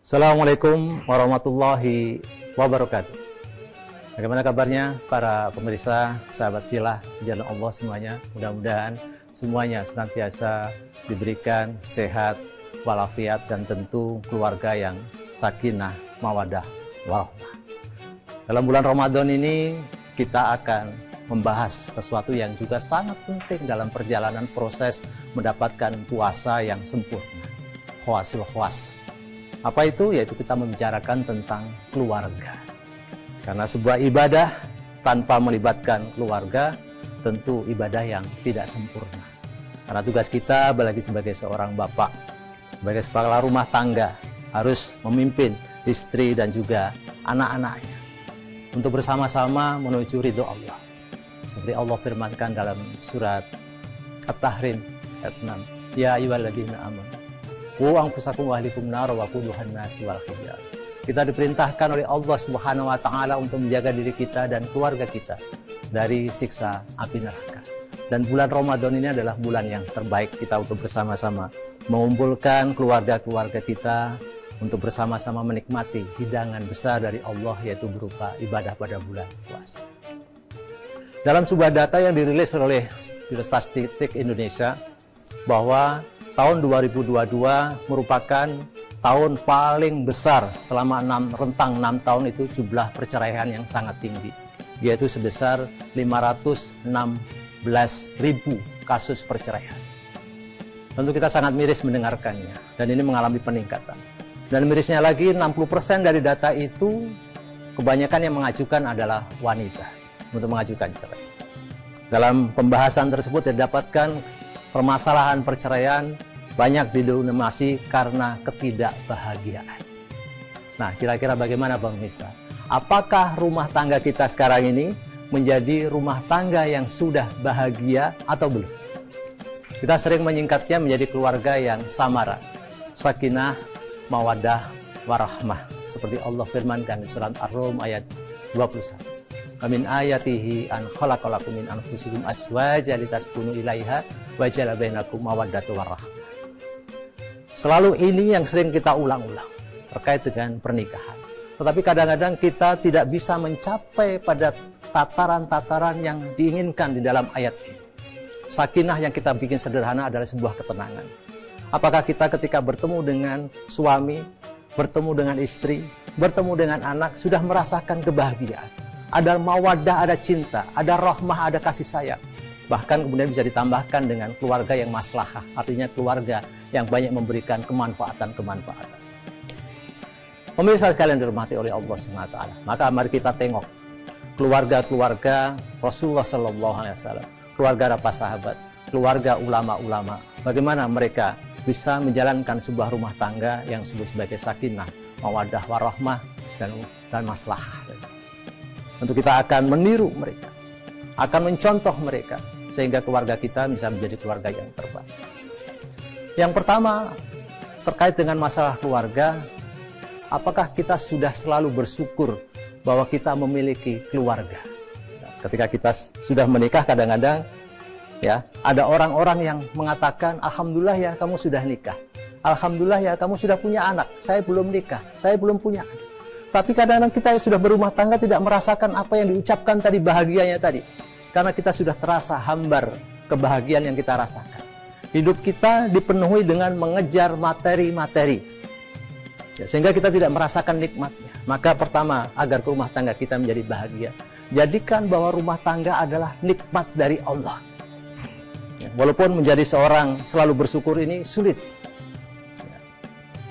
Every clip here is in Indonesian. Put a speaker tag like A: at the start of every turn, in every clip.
A: Assalamualaikum warahmatullahi wabarakatuh. Bagaimana kabarnya para pemirsa, sahabat filah, jalan Allah semuanya. Mudah-mudahan semuanya senantiasa diberikan sehat, walafiat, dan tentu keluarga yang sakinah, mawadah, warahmah. Dalam bulan Ramadan ini kita akan membahas sesuatu yang juga sangat penting dalam perjalanan proses mendapatkan puasa yang sempurna. Khawasul khawas. Apa itu? Yaitu kita membicarakan tentang keluarga. Karena sebuah ibadah tanpa melibatkan keluarga tentu ibadah yang tidak sempurna. Karena tugas kita apalagi sebagai seorang bapak, sebagai kepala rumah tangga, harus memimpin istri dan juga anak-anaknya untuk bersama-sama menuju ridho Allah. Seperti Allah firmankan dalam surat At-Tahrim ayat 6, Ya ayyuhalladzina amanu anfusakum wa ahlikum nar wa quduhan nas wal hijar. Kita diperintahkan oleh Allah Subhanahu wa taala untuk menjaga diri kita dan keluarga kita dari siksa api neraka. Dan bulan Ramadan ini adalah bulan yang terbaik kita untuk bersama-sama mengumpulkan keluarga-keluarga kita untuk bersama-sama menikmati hidangan besar dari Allah, yaitu berupa ibadah pada bulan puasa. Dalam sebuah data yang dirilis oleh Statistik Indonesia bahwa tahun 2022 merupakan tahun paling besar selama rentang 6 tahun itu jumlah perceraian yang sangat tinggi, yaitu sebesar 516.000 kasus perceraian. Tentu kita sangat miris mendengarkannya, dan ini mengalami peningkatan. Dan mirisnya lagi, 60% dari data itu kebanyakan yang mengajukan adalah wanita untuk mengajukan cerai. Dalam pembahasan tersebut didapatkan permasalahan perceraian banyak didominasi karena ketidakbahagiaan. Nah, kira-kira bagaimana Bang Misa? Apakah rumah tangga kita sekarang ini menjadi rumah tangga yang sudah bahagia atau belum? Kita sering menyingkatnya menjadi keluarga yang samara, sakinah, mawaddah, warahmah. Seperti Allah firmankan di surat Ar-Rum ayat 21. Min ayatihi an khalaqalakum min anfusikum azwajan litaskunu ilaiha wa ja'ala bainakum mawaddatan warahmah. Selalu ini yang sering kita ulang-ulang terkait dengan pernikahan. Tetapi kadang-kadang kita tidak bisa mencapai pada tataran-tataran yang diinginkan di dalam ayat ini. Sakinah yang kita bikin sederhana adalah sebuah ketenangan. Apakah kita ketika bertemu dengan suami, bertemu dengan istri, bertemu dengan anak, sudah merasakan kebahagiaan? Ada mawaddah, ada cinta, ada rahmah, ada kasih sayang. Bahkan kemudian bisa ditambahkan dengan keluarga yang maslahah, artinya keluarga yang banyak memberikan kemanfaatan-kemanfaatan. Pemirsa sekalian dirahmati oleh Allah SWT, maka mari kita tengok keluarga-keluarga Rasulullah SAW, keluarga para sahabat, keluarga ulama-ulama, bagaimana mereka bisa menjalankan sebuah rumah tangga yang disebut sebagai sakinah, mawaddah, warahmah, dan maslahah. Tentu kita akan meniru mereka, akan mencontoh mereka, sehingga keluarga kita bisa menjadi keluarga yang terbaik. Yang pertama, terkait dengan masalah keluarga, apakah kita sudah selalu bersyukur bahwa kita memiliki keluarga? Ketika kita sudah menikah, kadang-kadang ya ada orang-orang yang mengatakan, Alhamdulillah ya kamu sudah nikah, Alhamdulillah ya kamu sudah punya anak, saya belum nikah, saya belum punya anak. Tapi kadang-kadang kita yang sudah berumah tangga tidak merasakan apa yang diucapkan tadi, bahagianya tadi. Karena kita sudah terasa hambar kebahagiaan yang kita rasakan. Hidup kita dipenuhi dengan mengejar materi-materi, ya, sehingga kita tidak merasakan nikmatnya. Maka pertama, agar rumah tangga kita menjadi bahagia, jadikan bahwa rumah tangga adalah nikmat dari Allah. Ya, walaupun menjadi seorang selalu bersyukur ini sulit.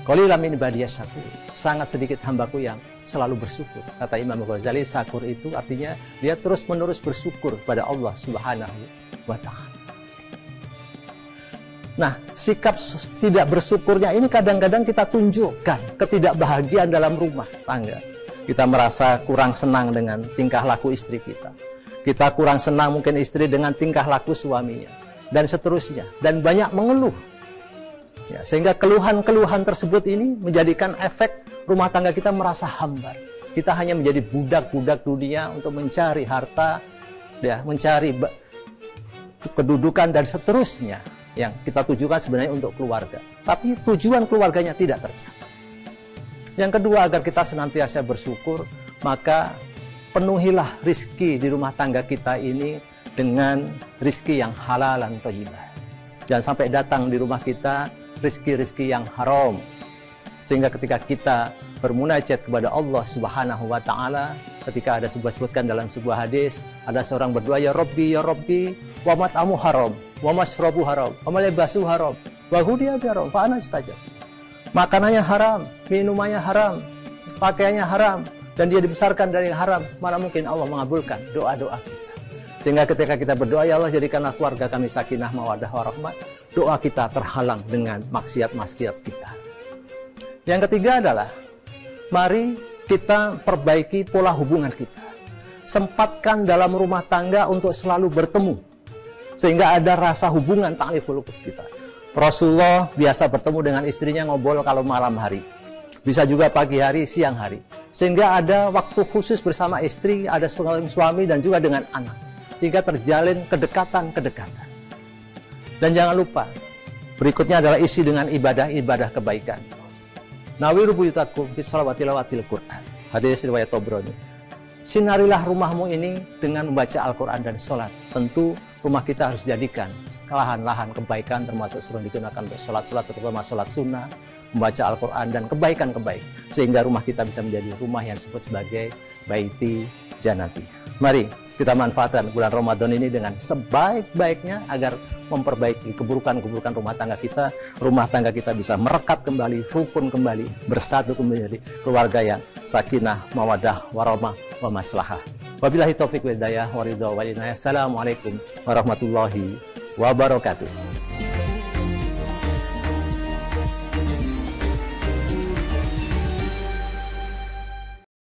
A: Qalilan min ibadiyas syakur. Sangat sedikit hambaku yang selalu bersyukur. Kata Imam Ghazali, syakur itu artinya dia terus-menerus bersyukur pada Allah Subhanahu wa ta'ala. Nah, sikap tidak bersyukurnya ini kadang-kadang kita tunjukkan ketidakbahagiaan dalam rumah tangga. Kita merasa kurang senang dengan tingkah laku istri kita. Kita kurang senang mungkin istri dengan tingkah laku suaminya. Dan seterusnya. Dan banyak mengeluh. Ya, sehingga keluhan-keluhan tersebut ini menjadikan efek rumah tangga kita merasa hambar. Kita hanya menjadi budak-budak dunia untuk mencari harta, ya, mencari kedudukan dan seterusnya yang kita tujukan sebenarnya untuk keluarga. Tapi tujuan keluarganya tidak tercapai. Yang kedua, agar kita senantiasa bersyukur, maka penuhilah rizki di rumah tangga kita ini dengan rizki yang halal dan thayyibah. Jangan sampai datang di rumah kita rizki-rizki yang haram, sehingga ketika kita bermunajat kepada Allah Subhanahu wa Ta'ala, ketika ada sebutkan dalam sebuah hadis, ada seorang berdoa, ya Rabbi, wa mat'amu haram, wa masrabu haram, wa malibasu haram, wa hudiya haram, fa ana istajab. Makanannya haram, minumannya haram, pakaiannya haram, dan dia dibesarkan dari haram. Mana mungkin Allah mengabulkan doa-doa kita? Sehingga ketika kita berdoa, ya Allah jadikanlah keluarga kami sakinah, mawaddah, warahmah, doa kita terhalang dengan maksiat-maksiat kita. Yang ketiga adalah, mari kita perbaiki pola hubungan kita. Sempatkan dalam rumah tangga untuk selalu bertemu, sehingga ada rasa hubungan ta'aliful kita. Rasulullah biasa bertemu dengan istrinya ngobrol kalau malam hari. Bisa juga pagi hari, siang hari. Sehingga ada waktu khusus bersama istri, ada suami dan juga dengan anak. Sehingga terjalin kedekatan-kedekatan. Dan jangan lupa, berikutnya adalah isi dengan ibadah-ibadah kebaikan. Nawiru buyutakum bis sholawati tilawatil Qur'an. Hadis riwayat Tabrani. Sinarilah rumahmu ini dengan membaca Al-Quran dan sholat. Tentu rumah kita harus dijadikan lahan-lahan kebaikan, termasuk sering digunakan untuk sholat-sholat, terutama sholat sunnah, membaca Al-Quran dan kebaikan-kebaikan, sehingga rumah kita bisa menjadi rumah yang disebut sebagai baiti janati. Mari kita manfaatkan bulan Ramadan ini dengan sebaik-baiknya agar memperbaiki keburukan-keburukan rumah tangga kita bisa merekat kembali, rukun kembali, bersatu kembali, keluarga yang sakinah, mawaddah, warahmah, wa maslahah. Wabillahi taufiq wal hidayah wa ridha wal inayah. Assalamualaikum warahmatullahi wabarakatuh.